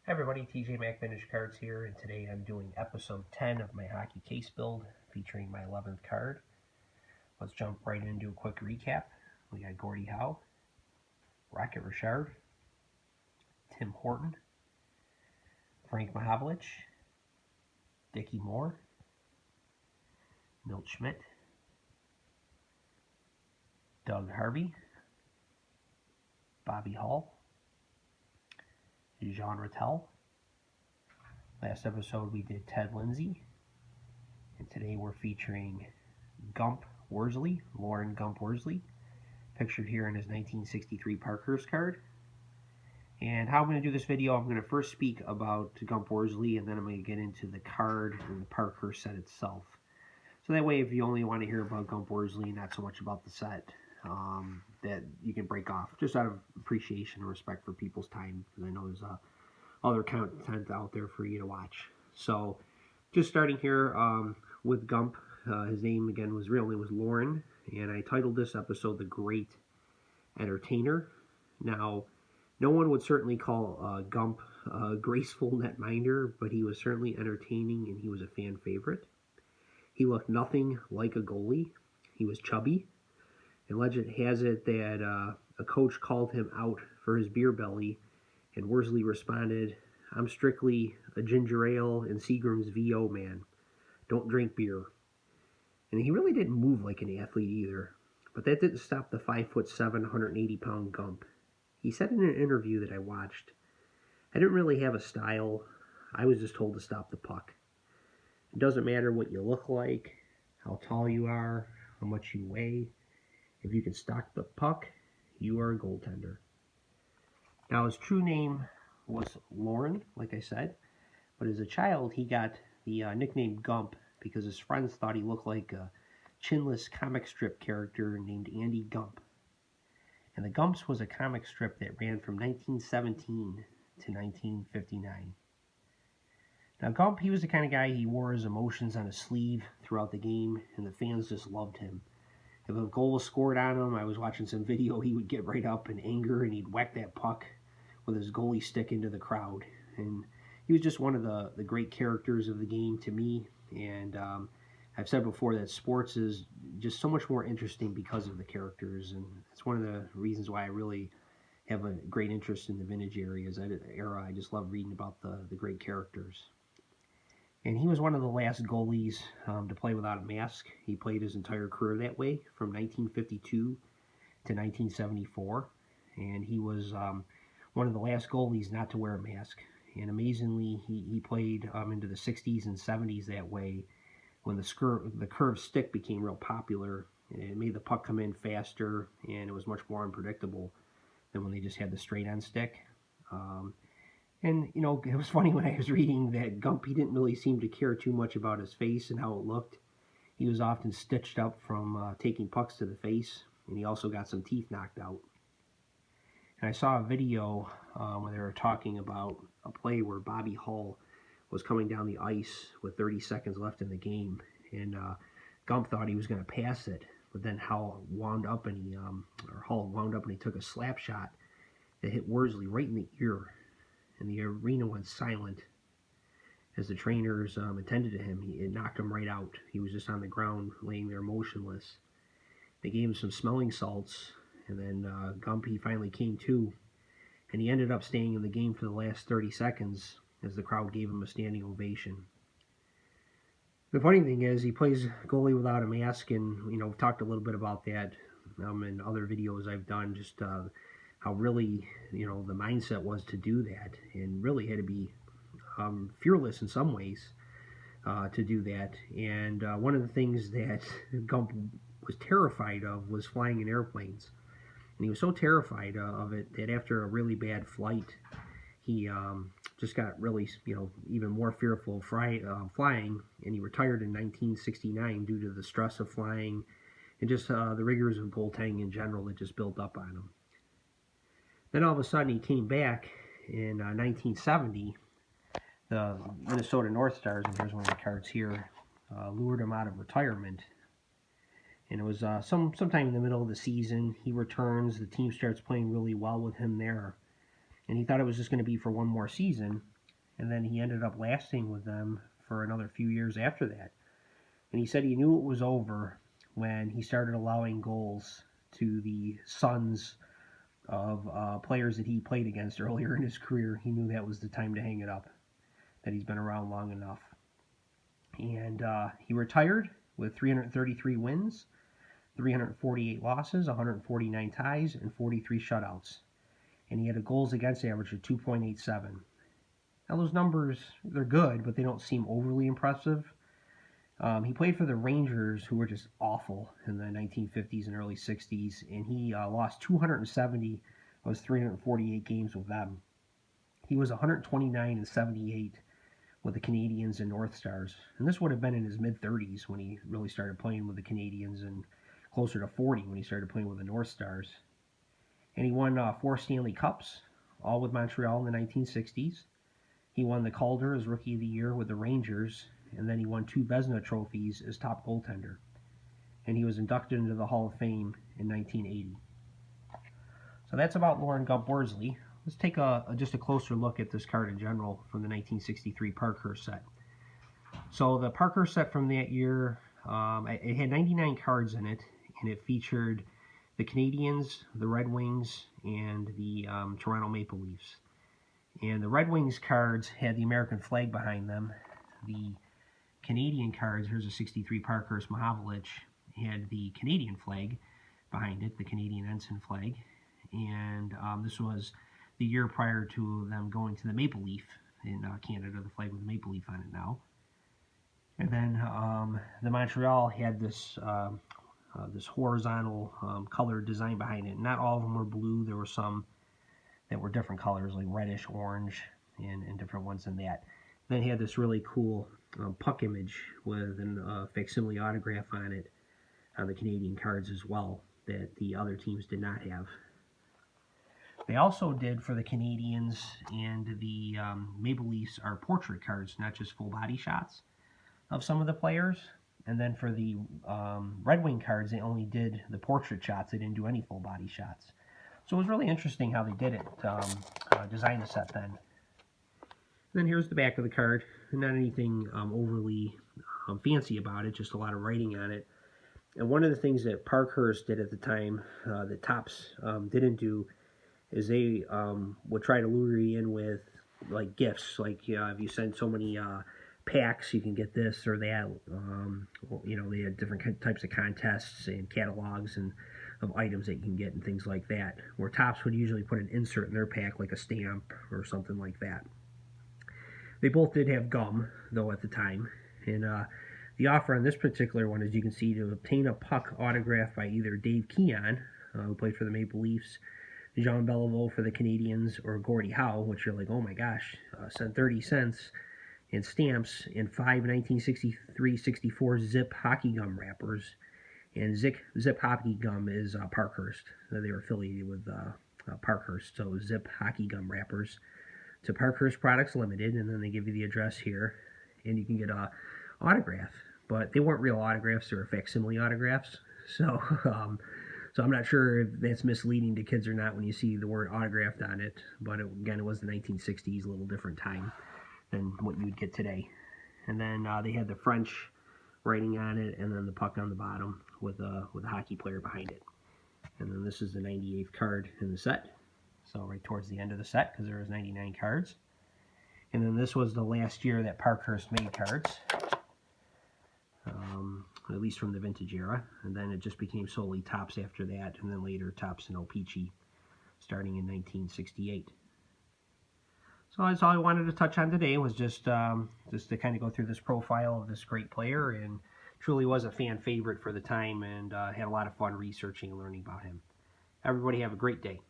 Hi everybody, TJ Mac Vintage Cards here, and today I'm doing episode 10 of my hockey case build featuring my 11th card. Let's jump right into a quick recap. We got Gordie Howe, Rocket Richard, Tim Horton, Frank Mahovlich, Dickie Moore, Milt Schmidt, Doug Harvey, Bobby Hull, Jean Rattel. Last episode we did Ted Lindsay, and today we're featuring Gump Worsley, Lauren Gump Worsley, pictured here in his 1963 Parkhurst card. And how I'm going to do this video, I'm going to first speak about Gump Worsley, and then I'm going to get into the card and the Parkhurst set itself. So that way, if you only want to hear about Gump Worsley, not so much about the set, that you can break off, just out of appreciation and respect for people's time, because I know there's other content out there for you to watch. So, just starting here with Gump. His name, again, real name was Lauren, and I titled this episode The Great Entertainer. Now, no one would certainly call Gump a graceful netminder, but he was certainly entertaining, and he was a fan favorite. He looked nothing like a goalie. He was chubby, and legend has it that a coach called him out for his beer belly, and Worsley responded, "I'm strictly a ginger ale and Seagram's VO man. Don't drink beer." And he really didn't move like an athlete either, but that didn't stop the 5'7", 180-pound Gump. He said in an interview that I watched, "I didn't really have a style. I was just told to stop the puck. It doesn't matter what you look like, how tall you are, how much you weigh. If you can stop the puck, you are a goaltender." Now, his true name was Lauren, like I said, but as a child, he got the nickname Gump because his friends thought he looked like a chinless comic strip character named Andy Gump. And the Gumps was a comic strip that ran from 1917 to 1959. Now, Gump, he was the kind of guy, he wore his emotions on his sleeve throughout the game, and the fans just loved him. If a goal was scored on him, I was watching some video, he would get right up in anger, and he'd whack that puck with his goalie stick into the crowd. And he was just one of the great characters of the game to me. And I've said before that sports is just so much more interesting because of the characters, and it's one of the reasons why I really have a great interest in the vintage era. I just love reading about the great characters. And he was one of the last goalies to play without a mask. He played his entire career that way from 1952 to 1974. And he was one of the last goalies not to wear a mask. And amazingly, he played into the 60s and 70s that way when the curved stick became real popular. And it made the puck come in faster, and it was much more unpredictable than when they just had the straight-on stick. And, you know, it was funny when I was reading that Gump, he didn't really seem to care too much about his face and how it looked. He was often stitched up from taking pucks to the face, and he also got some teeth knocked out. And I saw a video where they were talking about a play where Bobby Hull was coming down the ice with 30 seconds left in the game, and Gump thought he was going to pass it, but then Hull wound up and he took a slap shot that hit Worsley right in the ear, and the arena went silent as the trainers attended to him. It knocked him right out. He was just on the ground, laying there motionless. They gave him some smelling salts, and then Gump, he finally came to, and he ended up staying in the game for the last 30 seconds as the crowd gave him a standing ovation. The funny thing is, he plays goalie without a mask, and, you know, we've talked a little bit about that in other videos I've done, just how really, you know, the mindset was to do that, and really had to be fearless in some ways to do that. And one of the things that Gump was terrified of was flying in airplanes. And he was so terrified of it that after a really bad flight, he just got really, you know, even more fearful of flying, and he retired in 1969 due to the stress of flying and just the rigors of goaltending in general that just built up on him. Then all of a sudden he came back in 1970. The Minnesota North Stars, and here's one of the cards here, lured him out of retirement. And it was sometime in the middle of the season. He returns. The team starts playing really well with him there. And he thought it was just going to be for one more season. and then he ended up lasting with them for another few years after that. And he said he knew it was over when he started allowing goals to the sons of players that he played against earlier in his career. He knew that was the time to hang it up, that he's been around long enough. And he retired with 333 wins, 348 losses, 149 ties, and 43 shutouts. And he had a goals against average of 2.87. Now those numbers, they're good, but they don't seem overly impressive. He played for the Rangers, who were just awful in the 1950s and early 60s, and he lost 270 of his 348 games with them. He was 129 and 78 with the Canadiens and North Stars, and this would have been in his mid-30s when he really started playing with the Canadiens, and closer to 40 when he started playing with the North Stars. And he won 4 Stanley Cups, all with Montreal in the 1960s. He won the Calder as Rookie of the Year with the Rangers, and then he won 2 Vezina trophies as top goaltender. And he was inducted into the Hall of Fame in 1980. So that's about Lauren Gump Worsley. Let's take just a closer look at this card in general from the 1963 Parkhurst set. So the Parkhurst set from that year, it had 99 cards in it, and it featured the Canadiens, the Red Wings, and the Toronto Maple Leafs. And the Red Wings cards had the American flag behind them. The Canadian cards, here's a 63 Parkhurst Mahavlich, had the Canadian flag behind it, the Canadian ensign flag. And this was the year prior to them going to the Maple Leaf in Canada, the flag with the Maple Leaf on it now. And then the Montreal had this this horizontal colored design behind it. Not all of them were blue. There were some that were different colors, like reddish, orange, and different ones than that. Then he had this really cool puck image with a facsimile autograph on it on the Canadian cards as well, that the other teams did not have. They also did for the Canadiens and the Maple Leafs are portrait cards, not just full body shots of some of the players. And then for the Red Wing cards, they only did the portrait shots. They didn't do any full body shots. So it was really interesting how they did it, design the set then. And then here's the back of the card. Not anything overly fancy about it, just a lot of writing on it. And one of the things that Parkhurst did at the time that Topps didn't do is they would try to lure you in with like gifts, like if you send so many packs, you can get this or that. They had different types of contests and catalogs and of items that you can get and things like that. Where Topps would usually put an insert in their pack, like a stamp or something like that. They both did have gum, though, at the time. And the offer on this particular one, as you can see, to obtain a puck autographed by either Dave Keon, who played for the Maple Leafs, Jean Beliveau for the Canadiens, or Gordie Howe, which you're like, oh my gosh, send 30 cents in stamps and 5 1963-64 Zip hockey gum wrappers. And Zip hockey gum is Parkhurst. They were affiliated with Parkhurst, so Zip hockey gum wrappers to Parkhurst Products Limited, and then they give you the address here, and you can get a autograph. But they weren't real autographs; they were facsimile autographs. So, so I'm not sure if that's misleading to kids or not when you see the word autographed on it. But again, it was the 1960s, a little different time than what you would get today. And then they had the French writing on it, and then the puck on the bottom with a hockey player behind it. And then this is the 98th card in the set. So right towards the end of the set, because there was 99 cards. And then this was the last year that Parkhurst made cards, at least from the vintage era. And then it just became solely Topps after that, and then later Topps and O-Pee-Chee, starting in 1968. So that's all I wanted to touch on today, was just to kind of go through this profile of this great player, and truly was a fan favorite for the time, and had a lot of fun researching and learning about him. Everybody have a great day.